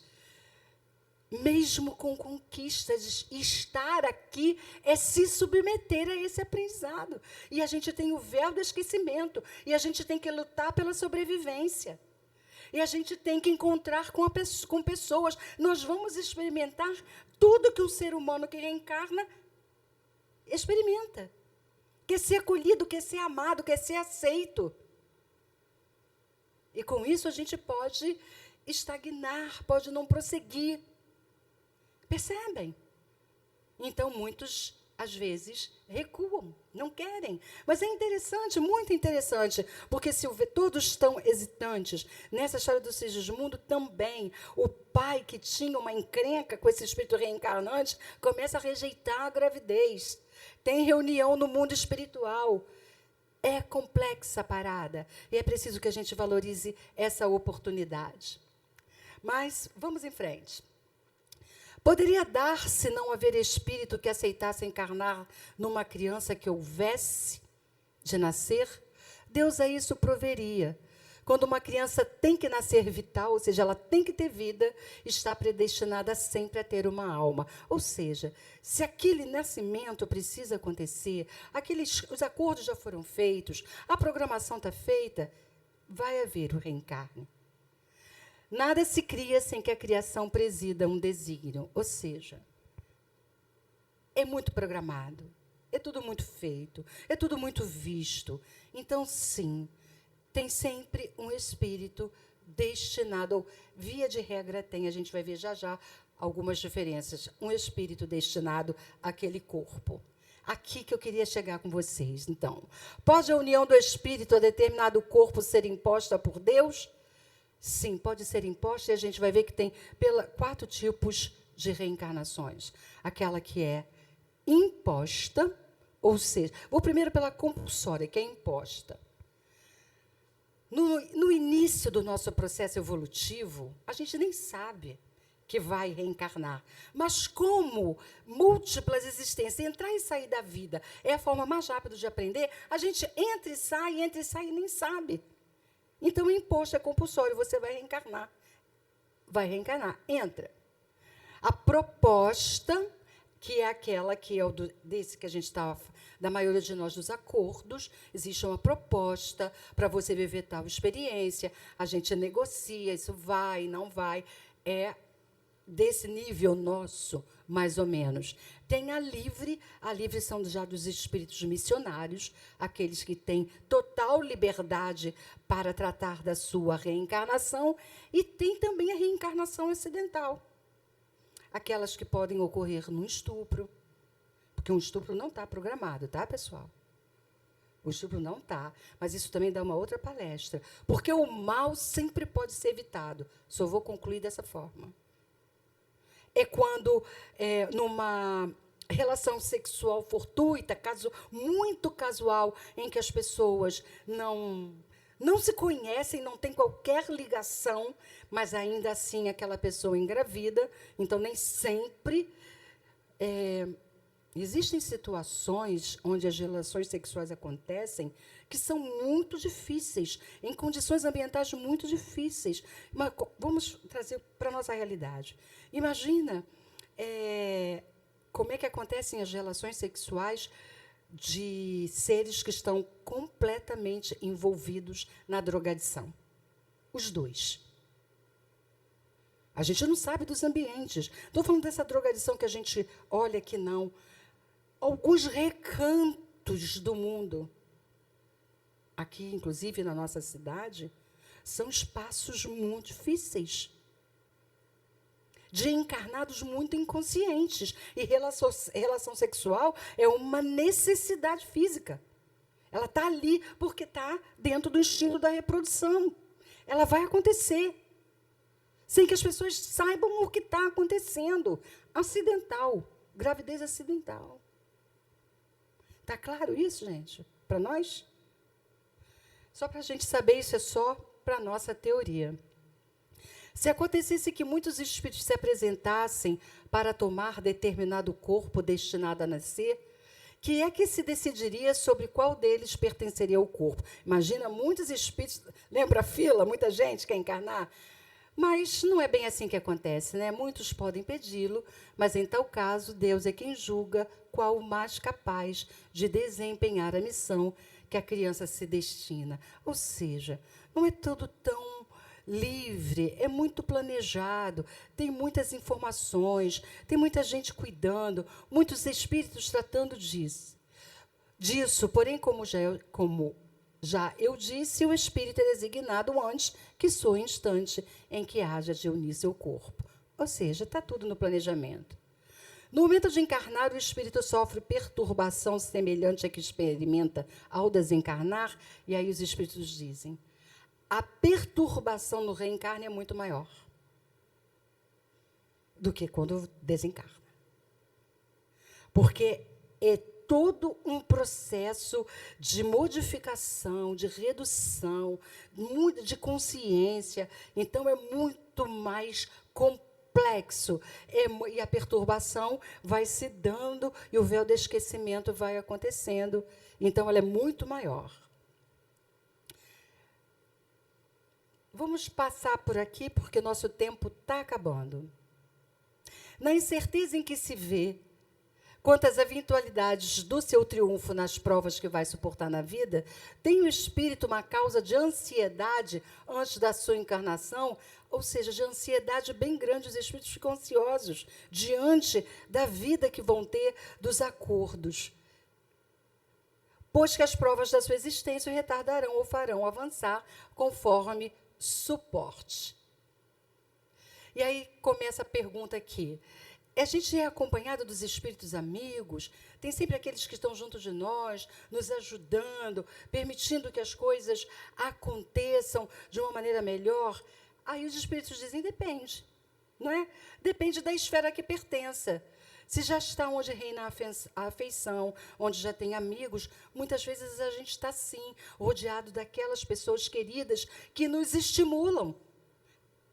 Speaker 1: mesmo com conquistas, estar aqui é se submeter a esse aprendizado. E a gente tem o véu do esquecimento. E a gente tem que lutar pela sobrevivência. E a gente tem que encontrar com pessoas. Nós vamos experimentar tudo que um ser humano que reencarna experimenta. Quer ser acolhido, quer ser amado, quer ser aceito. E com isso a gente pode estagnar, pode não prosseguir. Percebem? Então, muitos, às vezes, recuam, não querem. Mas é interessante, muito interessante, porque se todos estão hesitantes, nessa história do Sigismundo também, o pai que tinha uma encrenca com esse espírito reencarnante, começa a rejeitar a gravidez. Tem reunião no mundo espiritual. É complexa a parada, e é preciso que a gente valorize essa oportunidade. Mas, vamos em frente. Poderia dar-se não haver espírito que aceitasse encarnar numa criança que houvesse de nascer? Deus a isso proveria. Quando uma criança tem que nascer vital, ou seja, ela tem que ter vida, está predestinada sempre a ter uma alma. Ou seja, se aquele nascimento precisa acontecer, os acordos já foram feitos, a programação está feita, vai haver o reencarne. Nada se cria sem que a criação presida um desígnio. Ou seja, é muito programado, é tudo muito feito, é tudo muito visto. Então, sim, tem sempre um espírito destinado, ou via de regra tem, a gente vai ver já algumas diferenças, um espírito destinado àquele corpo. Aqui que eu queria chegar com vocês. Então, pode a união do espírito a determinado corpo ser imposta por Deus? Sim, pode ser imposta, e a gente vai ver que tem 4 tipos de reencarnações. Aquela que é imposta, ou seja, vou primeiro pela compulsória, que é imposta. No início do nosso processo evolutivo, a gente nem sabe que vai reencarnar. Mas como múltiplas existências, entrar e sair da vida é a forma mais rápida de aprender, a gente entra e sai e nem sabe. Então, o imposto é compulsório, você vai reencarnar. Vai reencarnar, entra. A proposta, que é aquela que é desse que a gente estava, da maioria de nós, dos acordos, existe uma proposta para você viver tal experiência, a gente negocia, isso vai, não vai, é desse nível nosso, mais ou menos. Tem a livre são já dos espíritos missionários, aqueles que têm total liberdade para tratar da sua reencarnação, e tem também a reencarnação acidental, aquelas que podem ocorrer num estupro, porque um estupro não está programado, tá, pessoal? O estupro não está, mas isso também dá uma outra palestra, porque o mal sempre pode ser evitado. Só vou concluir dessa forma. É quando, numa relação sexual fortuita, muito casual, em que as pessoas não se conhecem, não têm qualquer ligação, mas ainda assim aquela pessoa engravida. Então, nem sempre. Existem situações onde as relações sexuais acontecem que são muito difíceis, em condições ambientais muito difíceis. Mas vamos trazer para a nossa realidade. Imagina como é que acontecem as relações sexuais de seres que estão completamente envolvidos na drogadição. Os dois. A gente não sabe dos ambientes. Estou falando dessa drogadição que a gente olha que não. Alguns recantos do mundo, aqui, inclusive, na nossa cidade, são espaços muito difíceis, de encarnados muito inconscientes. E relação sexual é uma necessidade física. Ela está ali porque está dentro do instinto da reprodução. Ela vai acontecer, sem que as pessoas saibam o que está acontecendo. Acidental, gravidez acidental. Está claro isso, gente? Para nós? Só para a gente saber, isso é só para a nossa teoria. Se acontecesse que muitos espíritos se apresentassem para tomar determinado corpo destinado a nascer, que é que se decidiria sobre qual deles pertenceria ao corpo? Imagina, muitos espíritos... Lembra a fila? Muita gente quer encarnar? Mas não é bem assim que acontece, né? Muitos podem pedi-lo, mas, em tal caso, Deus é quem julga qual o mais capaz de desempenhar a missão que a criança se destina. Ou seja, não é tudo tão livre, é muito planejado, tem muitas informações, tem muita gente cuidando, muitos espíritos tratando disso. Porém, como já eu disse, o espírito é designado antes que soe o instante em que haja de unir seu corpo. Ou seja, está tudo no planejamento. No momento de encarnar, o espírito sofre perturbação semelhante à que experimenta ao desencarnar, e aí os espíritos dizem: a perturbação no reencarne é muito maior do que quando desencarna. Porque é todo um processo de modificação, de redução, de consciência. Então, é muito mais complexo. E a perturbação vai se dando e o véu do esquecimento vai acontecendo. Então, ela é muito maior. Vamos passar por aqui, porque nosso tempo está acabando. Na incerteza em que se vê quanto às eventualidades do seu triunfo nas provas que vai suportar na vida, tem o espírito uma causa de ansiedade antes da sua encarnação, ou seja, de ansiedade bem grande. Os espíritos ficam ansiosos diante da vida que vão ter, dos acordos, pois que as provas da sua existência o retardarão ou farão avançar conforme suporte. E aí começa a pergunta aqui. A gente é acompanhado dos espíritos amigos, tem sempre aqueles que estão junto de nós, nos ajudando, permitindo que as coisas aconteçam de uma maneira melhor. Aí os espíritos dizem, depende, não é? Depende da esfera que pertença. Se já está onde reina a afeição, onde já tem amigos, muitas vezes a gente está, sim, rodeado daquelas pessoas queridas que nos estimulam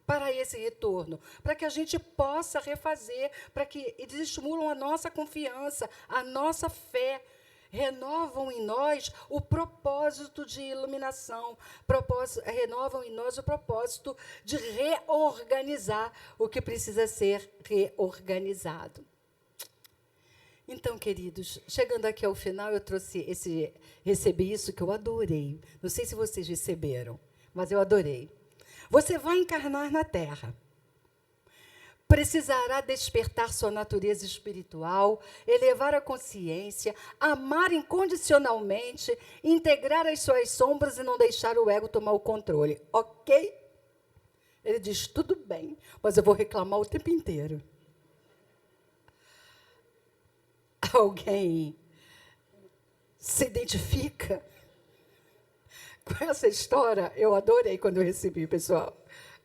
Speaker 1: para esse retorno, para que a gente possa refazer, para que eles estimulam a nossa confiança, a nossa fé, renovam em nós o propósito de iluminação, renovam em nós o propósito de reorganizar o que precisa ser reorganizado. Então, queridos, chegando aqui ao final, eu recebi isso que eu adorei. Não sei se vocês receberam, mas eu adorei. Você vai encarnar na Terra. Precisará despertar sua natureza espiritual, elevar a consciência, amar incondicionalmente, integrar as suas sombras e não deixar o ego tomar o controle. Ok? Ele diz, tudo bem, mas eu vou reclamar o tempo inteiro. Alguém se identifica com essa história? Eu adorei quando eu recebi, pessoal.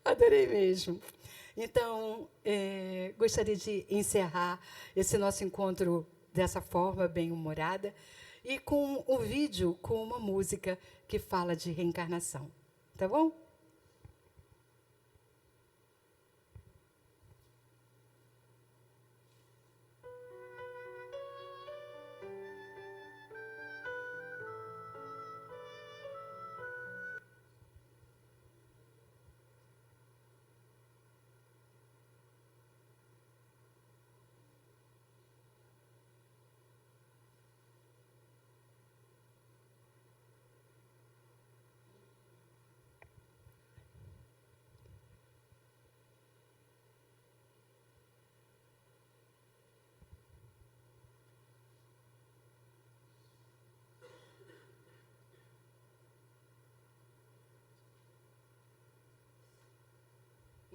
Speaker 1: Adorei mesmo. Então, gostaria de encerrar esse nosso encontro dessa forma, bem-humorada, e com um vídeo, com uma música que fala de reencarnação. Tá bom?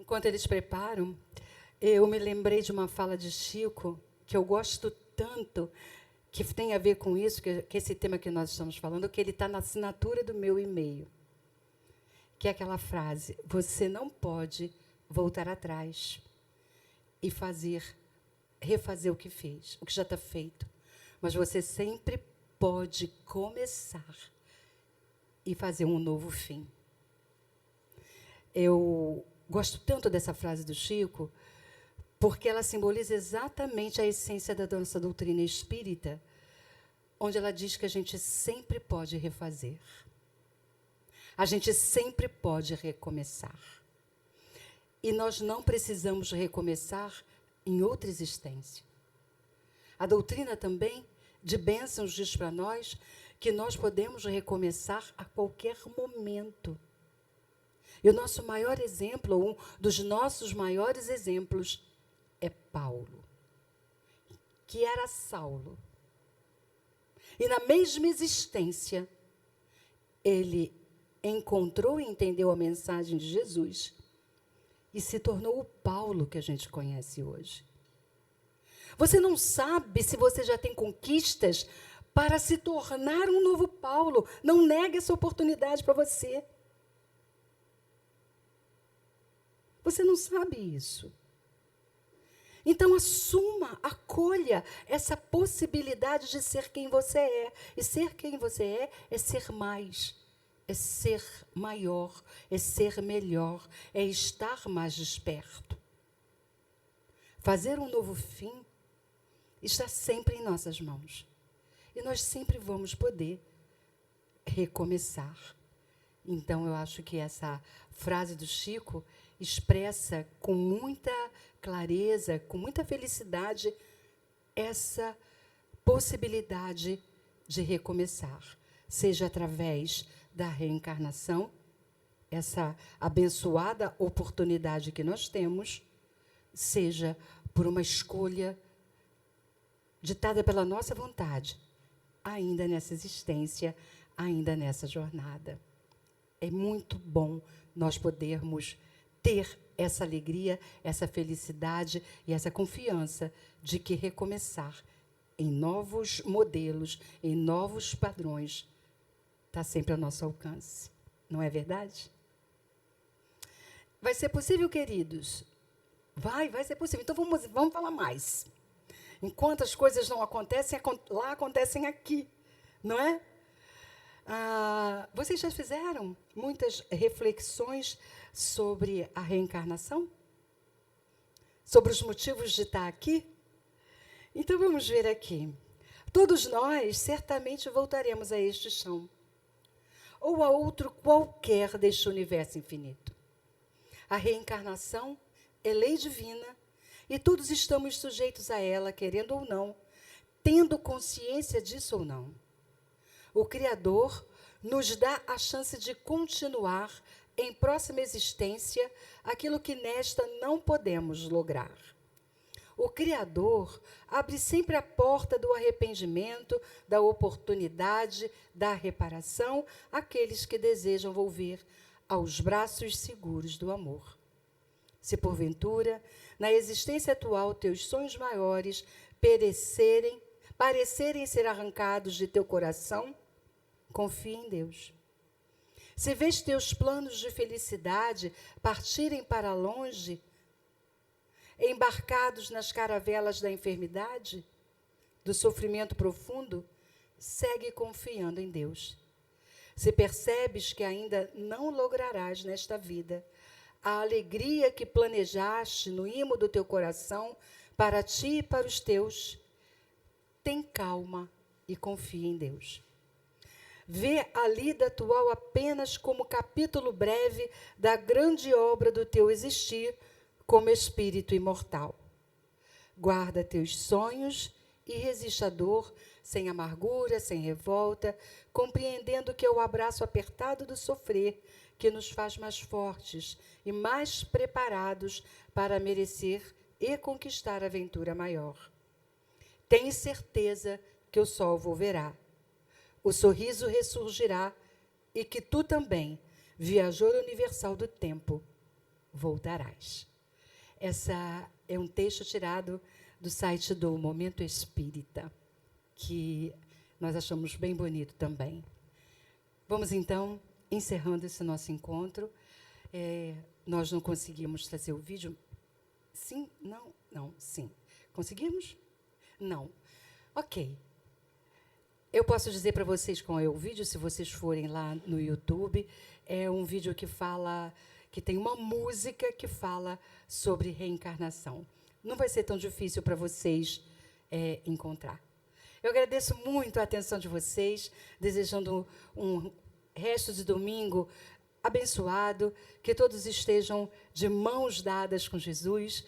Speaker 1: Enquanto eles preparam, eu me lembrei de uma fala de Chico, que eu gosto tanto, que tem a ver com isso, que esse tema que nós estamos falando, que ele está na assinatura do meu e-mail. Que é aquela frase: você não pode voltar atrás e refazer o que fez, o que já está feito. Mas você sempre pode começar e fazer um novo fim. Eu gosto tanto dessa frase do Chico, porque ela simboliza exatamente a essência da nossa doutrina espírita, onde ela diz que a gente sempre pode refazer. A gente sempre pode recomeçar. E nós não precisamos recomeçar em outra existência. A doutrina também de bênçãos diz para nós que nós podemos recomeçar a qualquer momento. E o nosso maior exemplo, um dos nossos maiores exemplos, é Paulo, que era Saulo. E na mesma existência, ele encontrou e entendeu a mensagem de Jesus e se tornou o Paulo que a gente conhece hoje. Você não sabe se você já tem conquistas para se tornar um novo Paulo. Não negue essa oportunidade para você. Você não sabe isso. Então, assuma, acolha essa possibilidade de ser quem você é. E ser quem você é ser mais, é ser maior, é ser melhor, é estar mais desperto. Fazer um novo fim está sempre em nossas mãos. E nós sempre vamos poder recomeçar. Então, eu acho que essa frase do Chico expressa com muita clareza, com muita felicidade, essa possibilidade de recomeçar, seja através da reencarnação, essa abençoada oportunidade que nós temos, seja por uma escolha ditada pela nossa vontade, ainda nessa existência, ainda nessa jornada. É muito bom nós podermos ter essa alegria, essa felicidade e essa confiança de que recomeçar em novos modelos, em novos padrões, está sempre ao nosso alcance. Não é verdade? Vai ser possível, queridos? Vai ser possível. Então, vamos falar mais. Enquanto as coisas não acontecem, lá acontecem aqui. Não é? Vocês já fizeram muitas reflexões sobre a reencarnação? Sobre os motivos de estar aqui? Então, vamos ver aqui. Todos nós certamente voltaremos a este chão, ou a outro qualquer deste universo infinito. A reencarnação é lei divina e todos estamos sujeitos a ela, querendo ou não, tendo consciência disso ou não. O Criador nos dá a chance de continuar em próxima existência aquilo que nesta não podemos lograr. O Criador abre sempre a porta do arrependimento, da oportunidade, da reparação àqueles que desejam volver aos braços seguros do amor. Se porventura, na existência atual, teus sonhos maiores parecerem ser arrancados de teu coração, confia em Deus. Se vês teus planos de felicidade partirem para longe, embarcados nas caravelas da enfermidade, do sofrimento profundo, segue confiando em Deus. Se percebes que ainda não lograrás nesta vida a alegria que planejaste no imo do teu coração para ti e para os teus, tem calma e confia em Deus. Vê a lida atual apenas como capítulo breve da grande obra do teu existir como espírito imortal. Guarda teus sonhos e resiste à dor, sem amargura, sem revolta, compreendendo que é o abraço apertado do sofrer que nos faz mais fortes e mais preparados para merecer e conquistar a aventura maior. Tenha certeza que o sol volverá, o sorriso ressurgirá e que tu também, viajor universal do tempo, voltarás. Essa é um texto tirado do site do Momento Espírita, que nós achamos bem bonito também. Vamos, então, encerrando esse nosso encontro. Nós não conseguimos trazer o vídeo. Sim? Não? Não, sim. Conseguimos? Não. Ok. Eu posso dizer para vocês qual é o vídeo, se vocês forem lá no YouTube. É um vídeo que tem uma música que fala sobre reencarnação. Não vai ser tão difícil para vocês encontrar. Eu agradeço muito a atenção de vocês, desejando um resto de domingo abençoado, que todos estejam de mãos dadas com Jesus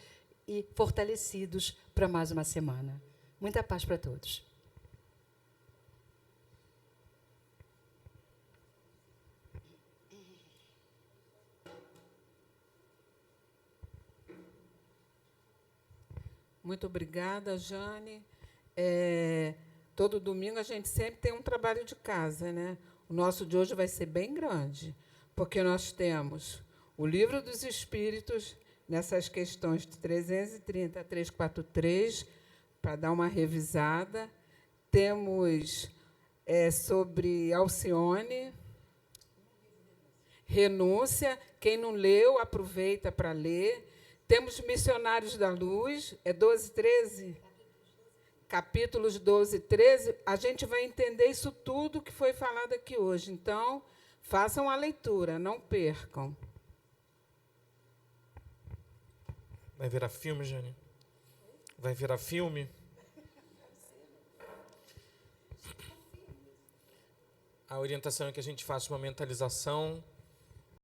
Speaker 1: e fortalecidos para mais uma semana. Muita paz para todos.
Speaker 2: Muito obrigada, Jane. Todo domingo a gente sempre tem um trabalho de casa, né? O nosso de hoje vai ser bem grande, porque nós temos o Livro dos Espíritos, nessas questões de 330 a 343, para dar uma revisada. Temos sobre Alcione, Renúncia. Quem não leu, aproveita para ler. Temos Missionários da Luz, 12 e 13? Capítulos 12 e 13. A gente vai entender isso tudo que foi falado aqui hoje. Então, façam a leitura, não percam.
Speaker 3: Vai virar filme, Jane? Vai virar filme? A orientação é que a gente faça uma mentalização